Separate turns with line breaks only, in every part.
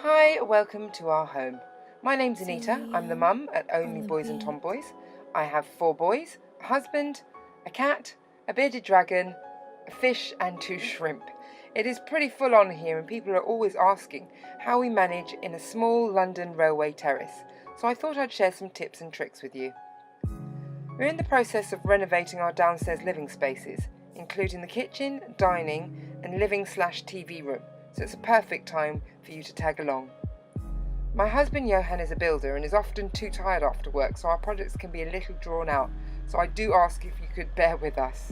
Hi, welcome to our home. My name's Anita. I'm the mum at Only Boys and Tomboys. I have 4 boys, a husband, a cat, a bearded dragon, a fish and 2 shrimp. It is pretty full on here and people are always asking how we manage in a small London Railway Terrace. So I thought I'd share some tips and tricks with you. We're in the process of renovating our downstairs living spaces, including the kitchen, dining and living/TV room. So it's a perfect time for you to tag along. My husband Johan is a builder and is often too tired after work, so our projects can be a little drawn out, so I do ask if you could bear with us.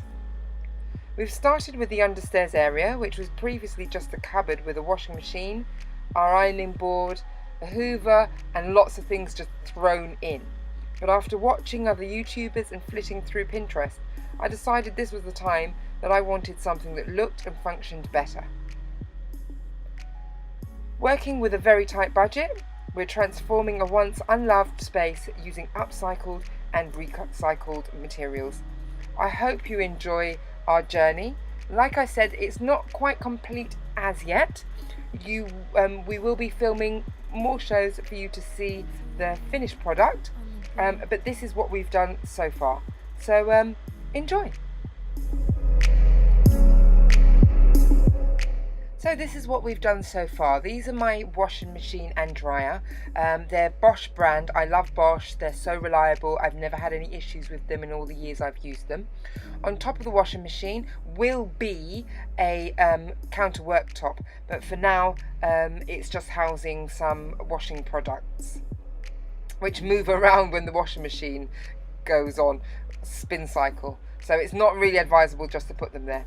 We've started with the Understairs area, which was previously just a cupboard with a washing machine, our ironing board, a hoover and lots of things just thrown in. But after watching other YouTubers and flitting through Pinterest, I decided this was the time that I wanted something that looked and functioned better. Working with a very tight budget, we're transforming a once unloved space using upcycled and recycled materials. I hope you enjoy our journey. Like I said, it's not quite complete as yet. We will be filming more shows for you to see the finished product, but this is what we've done so far. So enjoy. So this is what we've done so far. These are my washing machine and dryer. They're Bosch brand. I love Bosch. They're so reliable. I've never had any issues with them in all the years I've used them. On top of the washing machine will be a counter worktop, but for now it's just housing some washing products which move around when the washing machine goes on spin cycle. So it's not really advisable just to put them there.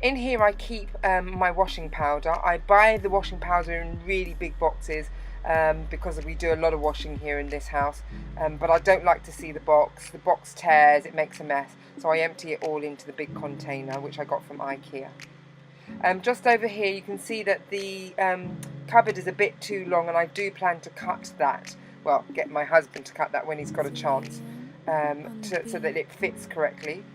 In here I keep my washing powder. I buy the washing powder in really big boxes because we do a lot of washing here in this house, but I don't like to see the box. The box tears, it makes a mess, so I empty it all into the big container which I got from IKEA. Just over here you can see that the cupboard is a bit too long and I do plan to cut that. Well, get my husband to cut that when he's got a chance, so that it fits correctly.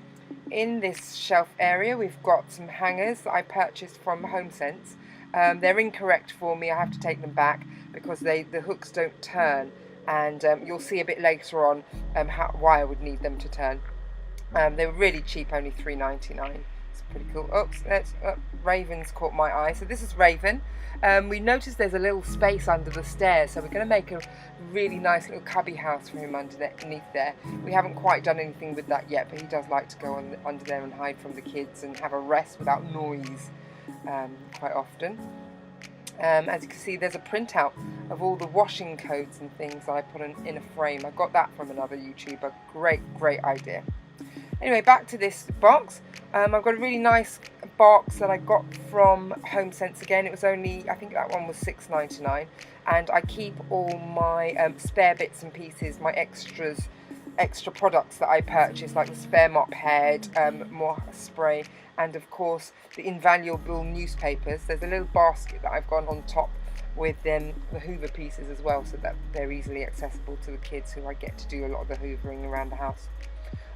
In this shelf area we've got some hangers that I purchased from HomeSense. They're incorrect for me. I have to take them back because the hooks don't turn, and you'll see a bit later on why I would need them to turn. They were really cheap, only $3.99. It's pretty cool. Oops, Raven's caught my eye. So this is Raven. We noticed there's a little space under the stairs, so we're going to make a really nice little cubby house for him underneath there. We haven't quite done anything with that yet, but he does like to go under there and hide from the kids and have a rest without noise quite often. As you can see, there's a printout of all the washing codes and things that I put in a frame. I got that from another YouTuber. Great idea. Anyway, back to this box. I've got a really nice box that I got from HomeSense again. It was only, I think that one was $6.99, and I keep all my spare bits and pieces, my extra products that I purchased, like the spare mop head, more spray, and of course the invaluable newspapers. There's a little basket that I've got on top with the Hoover pieces as well, so that they're easily accessible to the kids, who I get to do a lot of the hoovering around the house.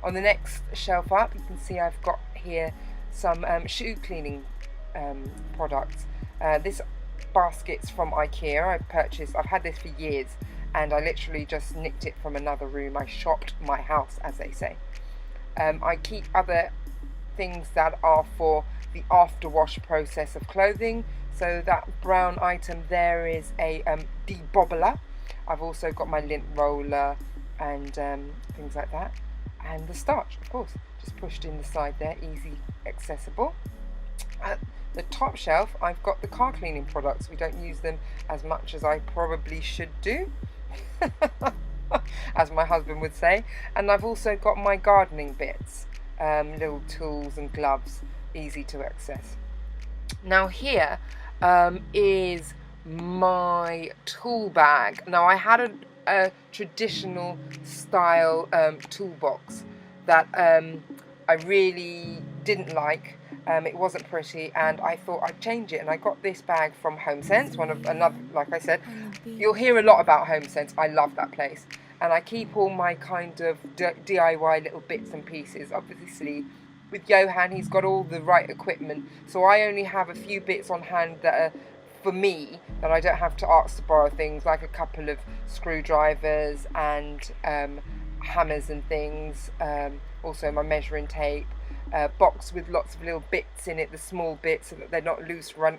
On the next shelf up, you can see I've got here some shoe cleaning products. This basket's from IKEA. I've had this for years, and I literally just nicked it from another room. I shopped my house, as they say. I keep other things that are for the after wash process of clothing. So that brown item there is a debobbler. I've also got my lint roller and things like that. And the starch, of course, just pushed in the side there, easy accessible. At the top shelf, I've got the car cleaning products. We don't use them as much as I probably should do, as my husband would say. And I've also got my gardening bits, little tools and gloves, easy to access. Now here is my tool bag. Now I had a traditional style toolbox that I really didn't like. It wasn't pretty, and I thought I'd change it, and I got this bag from HomeSense, like I said, you'll hear a lot about HomeSense. I love that place, and I keep all my kind of DIY little bits and pieces. Obviously with Johan, he's got all the right equipment, so I only have a few bits on hand that are for me, that I don't have to ask to borrow things like a couple of screwdrivers and hammers and things, also my measuring tape, box with lots of little bits in it, the small bits, so that they're not loose run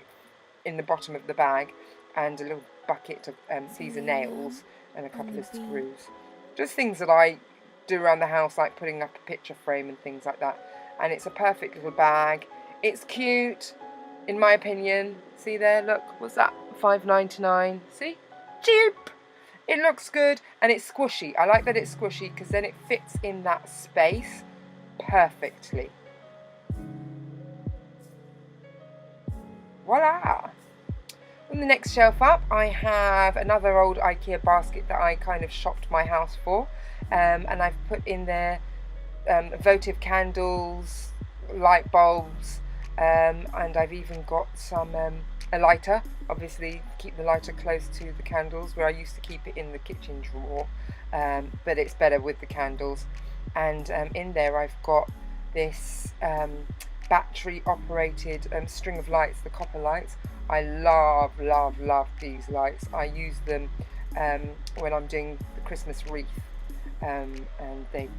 in the bottom of the bag, and a little bucket of these are nails and a couple of screws. Just things that I do around the house, like putting up a picture frame and things like that. And it's a perfect little bag. It's cute, in my opinion. See there, look, what's that? $5.99. See? Cheap! It looks good, and it's squishy. I like that it's squishy because then it fits in that space perfectly. Voila! On the next shelf up, I have another old IKEA basket that I kind of shopped my house for, and I've put in there votive candles, light bulbs, and I've even got some a lighter. Obviously, keep the lighter close to the candles, where I used to keep it in the kitchen drawer, but it's better with the candles. And in there, I've got this battery operated string of lights, the copper lights. I love these lights. I use them when I'm doing the Christmas wreath, and they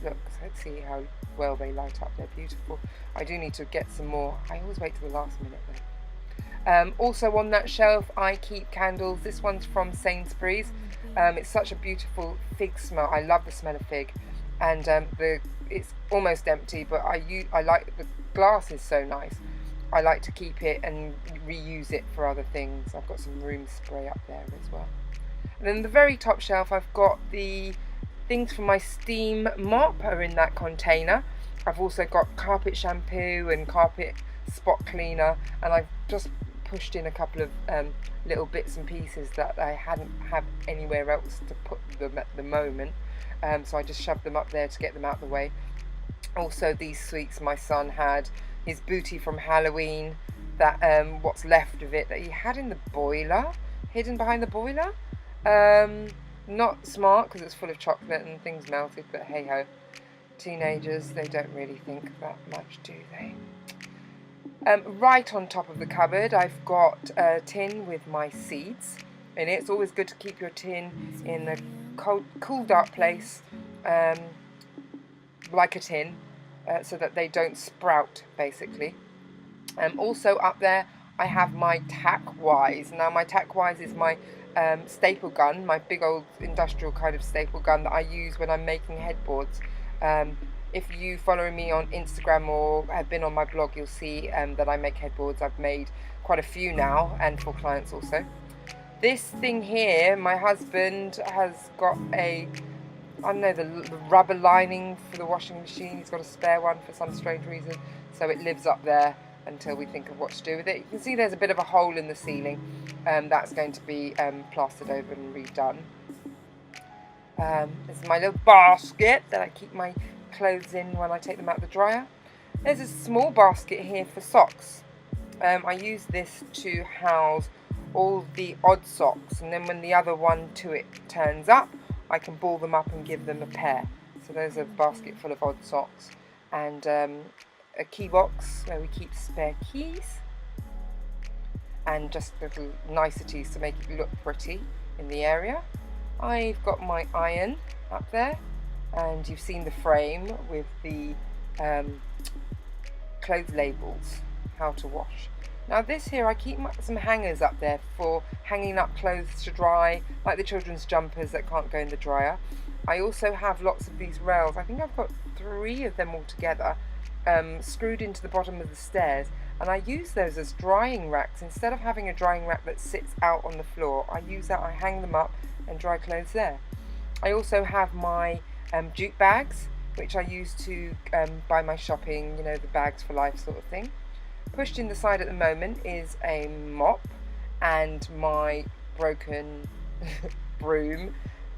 look, let's see how well they light up. They're beautiful. I do need to get some more. I always wait till the last minute though. Also on that shelf I keep candles. This one's from Sainsbury's. It's such a beautiful fig smell. I love the smell of fig, and it's almost empty, but I like the glass is so nice. I like to keep it and reuse it for other things. I've got some room spray up there as well. And then the very top shelf, I've got the things for my steam mop are in that container. I've also got carpet shampoo and carpet spot cleaner, and I've just pushed in a couple of little bits and pieces that I hadn't have anywhere else to put them at the moment. So I just shoved them up there to get them out of the way. Also these sweets my son had, his booty from Halloween, that what's left of it that he had in the boiler, hidden behind the boiler. Not smart because it's full of chocolate and things melted, but hey ho, teenagers, they don't really think that much, do they? Right on top of the cupboard I've got a tin with my seeds in it. It's always good to keep your tin in a cool dark place, like a tin, so that they don't sprout basically. Also up there I have my tack wise. Now my tack wise is my staple gun, my big old industrial kind of staple gun that I use when I'm making headboards. If you follow me on Instagram or have been on my blog, you'll see that I make headboards. I've made quite a few now, and for clients also. This thing here, my husband has got a, I don't know, the rubber lining for the washing machine. He's got a spare one for some strange reason, so it lives up there until we think of what to do with it. You can see there's a bit of a hole in the ceiling. That's going to be plastered over and redone. This is my little basket that I keep my clothes in when I take them out of the dryer. There's a small basket here for socks. I use this to house all the odd socks, and then when the other one to it turns up, I can ball them up and give them a pair. So there's a basket full of odd socks, and a key box where we keep spare keys, and just little niceties to make it look pretty in the area. I've got my iron up there, and you've seen the frame with the clothes labels, how to wash. Now this here, I keep some hangers up there for hanging up clothes to dry, like the children's jumpers that can't go in the dryer. I also have lots of these rails. I think I've got 3 of them all together, screwed into the bottom of the stairs, and I use those as drying racks. Instead of having a drying rack that sits out on the floor, I use that, I hang them up and dry clothes there. I also have my jute bags, which I use to buy my shopping, you know, the bags for life sort of thing. Pushed in the side at the moment is a mop and my broken broom.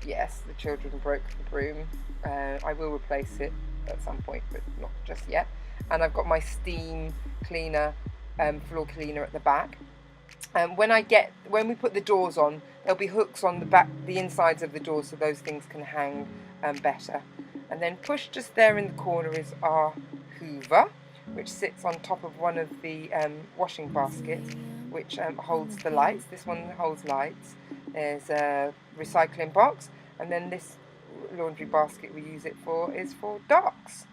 Yes, the children broke the broom. I will replace it at some point, but not just yet. And I've got my steam cleaner, floor cleaner at the back. When we put the doors on, there'll be hooks on the back, the insides of the doors, so those things can hang better. And then pushed just there in the corner is our Hoover, which sits on top of one of the washing baskets. which holds the lights. This one holds lights. There's a recycling box, and then this laundry basket we use it for is for docks.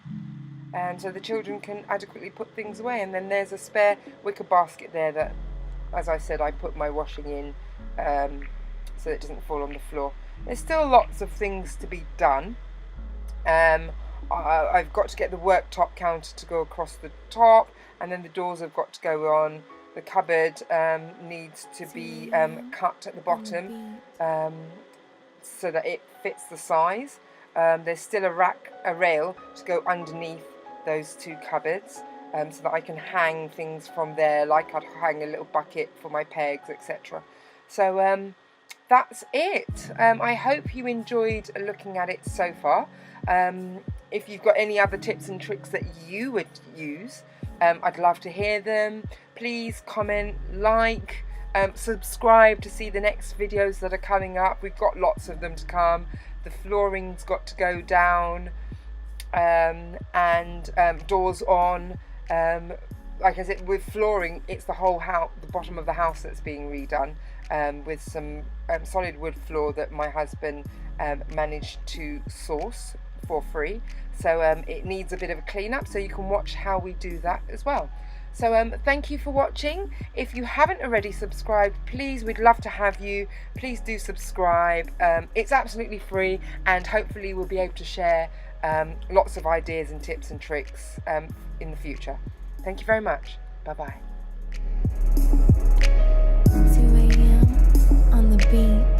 And so the children can adequately put things away. And then there's a spare wicker basket there that, as I said, I put my washing in so it doesn't fall on the floor. There's still lots of things to be done. I've got to get the worktop counter to go across the top, and then the doors have got to go on. The cupboard needs to be cut at the bottom so that it fits the size. There's still a rail to go underneath those two cupboards so that I can hang things from there, like I'd hang a little bucket for my pegs, etc. So that's it. I hope you enjoyed looking at it so far. If you've got any other tips and tricks that you would use, I'd love to hear them. Please comment, like, subscribe to see the next videos that are coming up. We've got lots of them to come. The flooring's got to go down, and doors on. Like I said, with flooring, it's the whole house, the bottom of the house that's being redone, with some solid wood floor that my husband managed to source for free. So it needs a bit of a clean up, so you can watch how we do that as well. So thank you for watching. If you haven't already subscribed, please, we'd love to have you. Please do subscribe. It's absolutely free, and hopefully we'll be able to share lots of ideas and tips and tricks in the future. Thank you very much. Bye-bye.
2 a.m. on the beat.